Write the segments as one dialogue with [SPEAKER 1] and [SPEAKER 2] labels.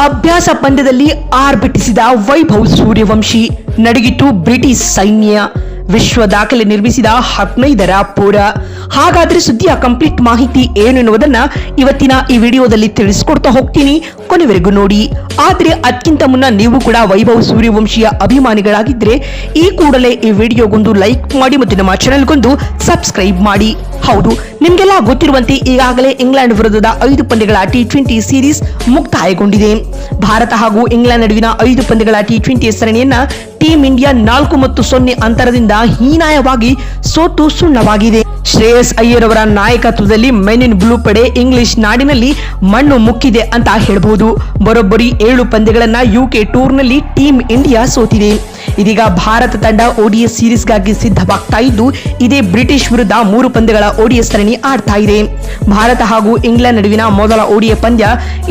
[SPEAKER 1] ಅಭ್ಯಾಸ ಪಂದ್ಯದಲ್ಲಿ ಆರ್ಭಟಿಸಿದ ವೈಭವ್ ಸೂರ್ಯವಂಶಿ, ನಡುಗಿತು ಬ್ರಿಟಿಷ್ ಸೈನ್ಯ, ವಿಶ್ವ ದಾಖಲೆ ನಿರ್ಮಿಸಿದ 15ರ ಪೂರ. ಹಾಗಾದ್ರೆ ಸುದ್ದಿಯ ಕಂಪ್ಲೀಟ್ ಮಾಹಿತಿ ಏನೆನ್ನುವುದನ್ನ ಇವತ್ತಿನ ಈ ವಿಡಿಯೋದಲ್ಲಿ ತಿಳಿಸ್ಕೊಡ್ತಾ ಹೋಗ್ತೀನಿ, ಕೊನೆವರೆಗೂ ನೋಡಿ. ಆದ್ರೆ ಅದಕ್ಕಿಂತ ಮುನ್ನ ನೀವು ಕೂಡ ವೈಭವ್ ಸೂರ್ಯವಂಶಿಯ ಅಭಿಮಾನಿಗಳಾಗಿದ್ರೆ ಈ ಕೂಡಲೇ ಈ ವಿಡಿಯೋಗೊಂದು ಲೈಕ್ ಮಾಡಿ ಮತ್ತು ನಮ್ಮ ಚಾನೆಲ್ಗೊಂದು ಸಬ್ಸ್ಕ್ರೈಬ್ ಮಾಡಿ. ಹೌದು, ನಿಮ್ಗೆಲ್ಲ ಗೊತ್ತಿರುವಂತೆ ಈಗಾಗಲೇ ಇಂಗ್ಲೆಂಡ್ ವಿರುದ್ಧದ 5 ಪಂದ್ಯಗಳ T20 ಸೀರೀಸ್ ಮುಕ್ತಾಯಗೊಂಡಿದೆ. ಭಾರತ ಹಾಗೂ ಇಂಗ್ಲೆಂಡ್ ನಡುವಿನ 5 ಪಂದ್ಯಗಳ T20 ಸರಣಿಯನ್ನ ಟೀಂ ಇಂಡಿಯಾ 4-0 ಅಂತರದಿಂದ ಹೀನಾಯವಾಗಿ ಸೋತು ಸುಣ್ಣವಾಗಿದೆ. ಶ್ರೇಯಸ್ ಅಯ್ಯರ್ ಅವರ ನಾಯಕತ್ವದಲ್ಲಿ ಮೆನ್ ಇನ್ ಬ್ಲೂ ಪಡೆ ಇಂಗ್ಲಿಷ್ ನಾಡಿನಲ್ಲಿ ಮಣ್ಣು ಮುಕ್ಕಿದೆ ಅಂತ ಹೇಳಬಹುದು. ಬರೋಬ್ಬರಿ 7 ಪಂದ್ಯಗಳನ್ನ UK ಟೂರ್ನಲ್ಲಿ ಟೀಂ ಇಂಡಿಯಾ ಸೋತಿದೆ. ಇದೀಗ ಭಾರತ ತಂಡ ODI ಸೀರೀಸ್ಗಾಗಿ ಸಿದ್ಧವಾಗ್ತಾ ಇದ್ದು, ಇದೇ ಬ್ರಿಟಿಷ್ ವಿರುದ್ಧ 3 ಪಂದ್ಯಗಳ ODI ಸರಣಿ ಆಡ್ತಾ ಇದೆ. ಭಾರತ ಹಾಗೂ ಇಂಗ್ಲೆಂಡ್ ನಡುವಿನ ಮೊದಲ ODI ಪಂದ್ಯ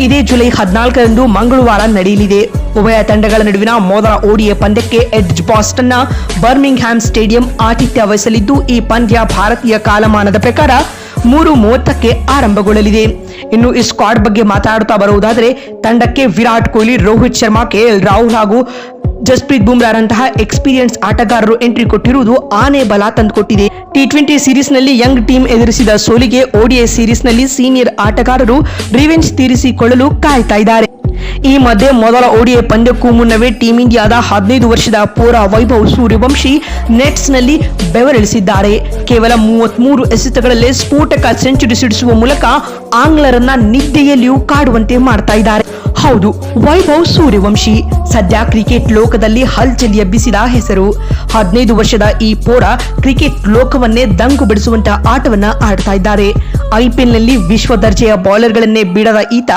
[SPEAKER 1] ಇದೇ ಜುಲೈ 14ರಂದು ಮಂಗಳವಾರ ನಡೆಯಲಿದೆ. ಉಭಯ ತಂಡಗಳ ನಡುವಿನ ಮೊದಲ ODI ಪಂದ್ಯಕ್ಕೆ ಎಡ್ಜ್ ಬಾಸ್ಟನ್ನ ಬರ್ಮಿಂಗ್ಹ್ಯಾಮ್ ಸ್ಟೇಡಿಯಂ ಆತಿಥ್ಯ ವಹಿಸಲಿದ್ದು, ಈ ಪಂದ್ಯ ಭಾರತೀಯ ಕಾಲಮಾನದ ಪ್ರಕಾರ 3:30ಕ್ಕೆ ಆರಂಭಗೊಳ್ಳಲಿದೆ. ಇನ್ನು ಈ ಸ್ಕ್ವಾಡ್ ಬಗ್ಗೆ ಮಾತಾಡುತ್ತಾ ಬರುವುದಾದರೆ, ತಂಡಕ್ಕೆ ವಿರಾಟ್ ಕೊಹ್ಲಿ, ರೋಹಿತ್ ಶರ್ಮಾ, KL ರಾಹುಲ್ ಹಾಗೂ ಜಸ್ಪ್ರೀತ್ ಬುಮ್ರಾರಂತಹ ಎಕ್ಸ್ಪೀರಿಯನ್ಸ್ ಆಟಗಾರರು ಎಂಟ್ರಿ ಕೊಟ್ಟಿರುವುದು ಆನೆ ಬಲ ತಂದುಕೊಟ್ಟಿದೆ. T20 ಸೀರೀಸ್ನಲ್ಲಿ ಯಂಗ್ ಟೀಮ್ ಎದುರಿಸಿದ ಸೋಲಿಗೆ ODI ಸೀರೀಸ್ನಲ್ಲಿ ಸೀನಿಯರ್ ಆಟಗಾರರು ರಿವೆಂಜ್ ತೀರಿಸಿಕೊಳ್ಳಲು ಕಾಯ್ತಾ ಇದ್ದಾರೆ. ಈ ಮಧ್ಯೆ ಮೊದಲ ODI ಪಂದ್ಯಕ್ಕೂ ಮುನ್ನವೇ ಟೀಂ ಇಂಡಿಯಾದ 15 ವರ್ಷದ ಪೂರ ವೈಭವ್ ಸೂರ್ಯವಂಶಿ ನೆಟ್ಸ್ನಲ್ಲಿ ಬೆವರಿಳಿಸಿದ್ದಾರೆ. ಕೇವಲ 33 ಎಸೆತಗಳಲ್ಲೇ ಸ್ಫೋಟಕ ಸೆಂಚುರಿ ಸಿಡಿಸುವ ಮೂಲಕ ಆಂಗ್ಲರನ್ನ ನಿದ್ದೆಯಲ್ಲಿಯೂ ಕಾಡುವಂತೆ ಮಾಡ್ತಾ ಇದ್ದಾರೆ. ಹೌದು, ವೈಭವ್ ಸೂರ್ಯವಂಶಿ ಸದ್ಯ ಕ್ರಿಕೆಟ್ ಲೋಕದಲ್ಲಿ ಹಲ್ಚಲ್ ಎಬ್ಬಿಸಿದ ಹೆಸರು. 15 ವರ್ಷದ ಈ ಪೋರ ಕ್ರಿಕೆಟ್ ಲೋಕವನ್ನೇ ದಂಗು ಬಿಡಿಸುವಂತ ಆಟವನ್ನ ಆಡ್ತಾ ಇದ್ದಾರೆ. IPLನಲ್ಲಿ ವಿಶ್ವ ದರ್ಜೆಯ ಬೌಲರ್ಗಳನ್ನೇ ಬಿಡದ ಈತ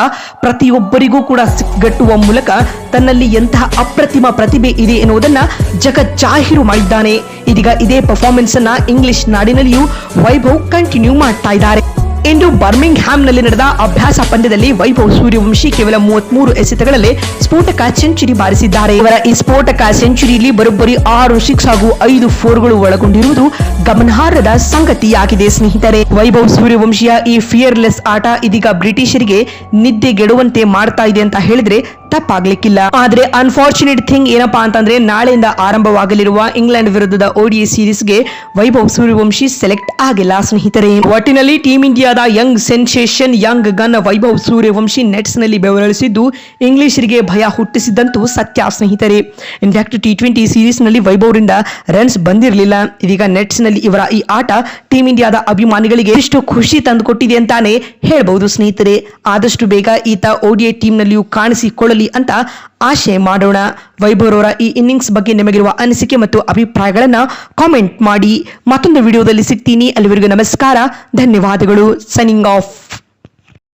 [SPEAKER 1] ಪ್ರತಿಯೊಬ್ಬರಿಗೂ ಕೂಡ ಸಿಕ್ಕಗಟ್ಟುವ ಮೂಲಕ ತನ್ನಲ್ಲಿ ಎಂತಹ ಅಪ್ರತಿಮ ಪ್ರತಿಭೆ ಇದೆ ಎನ್ನುವುದನ್ನ ಜಗಜ್ಜಾಹೀರು ಮಾಡಿದ್ದಾನೆ. ಇದೀಗ ಇದೇ ಪರ್ಫಾರ್ಮೆನ್ಸ್ ಅನ್ನ ಇಂಗ್ಲಿಷ್ ನಾಡಿನಲ್ಲಿಯೂ ವೈಭವ್ ಕಂಟಿನ್ಯೂ ಮಾಡ್ತಾ ಇದ್ದಾರೆ. ಇಂದು ಬರ್ಮಿಂಗ್ಹ್ಯಾಮ್ನಲ್ಲಿ ನಡೆದ ಅಭ್ಯಾಸ ಪಂದ್ಯದಲ್ಲಿ ವೈಭವ್ ಸೂರ್ಯವಂಶಿ ಕೇವಲ 33 ಎಸೆತಗಳಲ್ಲಿ ಸ್ಫೋಟಕ ಸೆಂಚುರಿ ಬಾರಿಸಿದ್ದಾರೆ. ಇವರ ಈ ಸ್ಫೋಟಕ ಸೆಂಚುರಿಯಲ್ಲಿ ಬರೋಬ್ಬರಿ 6 ಸಿಕ್ಸ್ ಹಾಗೂ 5 4ಗಳು ಒಳಗೊಂಡಿರುವುದು ಗಮನಾರ್ಹದ ಸಂಗತಿಯಾಗಿದೆ ಸ್ನೇಹಿತರೆ. ವೈಭವ್ ಸೂರ್ಯವಂಶಿಯ ಈ ಫಿಯರ್ಲೆಸ್ ಆಟ ಇದೀಗ ಬ್ರಿಟಿಷರಿಗೆ ನಿದ್ದೆಗೆಡುವಂತೆ ಮಾಡ್ತಾ ಇದೆ ಅಂತ ಹೇಳಿದ್ರೆ ತಪ್ಪಾಗ್ಲಿಕ್ಕಿಲ್ಲ. ಆದ್ರೆ ಅನ್ಫಾರ್ಚುನೇಟ್ ಥಿಂಗ್ ಏನಪ್ಪಾ ಅಂತಂದ್ರೆ, ನಾಳೆಯಿಂದ ಆರಂಭವಾಗಲಿರುವ ಇಂಗ್ಲೆಂಡ್ ವಿರುದ್ಧದ ODI ಸೀರೀಸ್ಗೆ ವೈಭವ್ ಸೂರ್ಯವಂಶಿ ಸೆಲೆಕ್ಟ್ ಆಗಿಲ್ಲ ಸ್ನೇಹಿತರೆ. ಒಟ್ಟಿನಲ್ಲಿ ಟೀಂ ಇಂಡಿಯಾದ Young sensation, Young gun Vaibhav Suryavanshi nets ನಲ್ಲಿ ಬೆವರಿಳಿಸಿದ್ದು ಇಂಗ್ಲಿಷರಿಗೆ ಭಯ ಹುಟ್ಟಿಸಿದಂತೂ ಸತ್ಯ ಸ್ನೇಹಿತರೆ. ಇನ್ಫ್ಯಾಕ್ಟ್ T20 ಸೀರೀಸ್ ನಲ್ಲಿ ವೈಭವ್ರಿಂದ ರನ್ಸ್ ಬಂದಿರಲಿಲ್ಲ. ಇದೀಗ ನೆಟ್ಸ್ ನಲ್ಲಿ ಇವರ ಈ ಆಟ ಟೀಂ ಇಂಡಿಯಾದ ಅಭಿಮಾನಿಗಳಿಗೆ ಎಷ್ಟು ಖುಷಿ ತಂದುಕೊಟ್ಟಿದೆ ಅಂತಾನೆ ಹೇಳ್ಬಹುದು ಸ್ನೇಹಿತರೆ. ಆದಷ್ಟು ಬೇಗ ಈತ ODI ಟೀಮ್ ನಲ್ಲಿಯೂ ಕಾಣಿಸಿಕೊಳ್ಳಲಿ ಅಂತ ಆಶೆ ಮಾಡೋಣ. ವೈಭವ್ ಅವರ ಈ ಇನ್ನಿಂಗ್ಸ್ ಬಗ್ಗೆ ನಿಮಗಿರುವ ಅನಿಸಿಕೆ ಮತ್ತು ಅಭಿಪ್ರಾಯಗಳನ್ನ ಕಾಮೆಂಟ್ ಮಾಡಿ. ಮತ್ತೊಂದು ವಿಡಿಯೋದಲ್ಲಿ ಸಿಗ್ತೀನಿ. ಅಲ್ಲಿವರೆಗೂ ನಮಸ್ಕಾರ, ಧನ್ಯವಾದಗಳು. Signing off.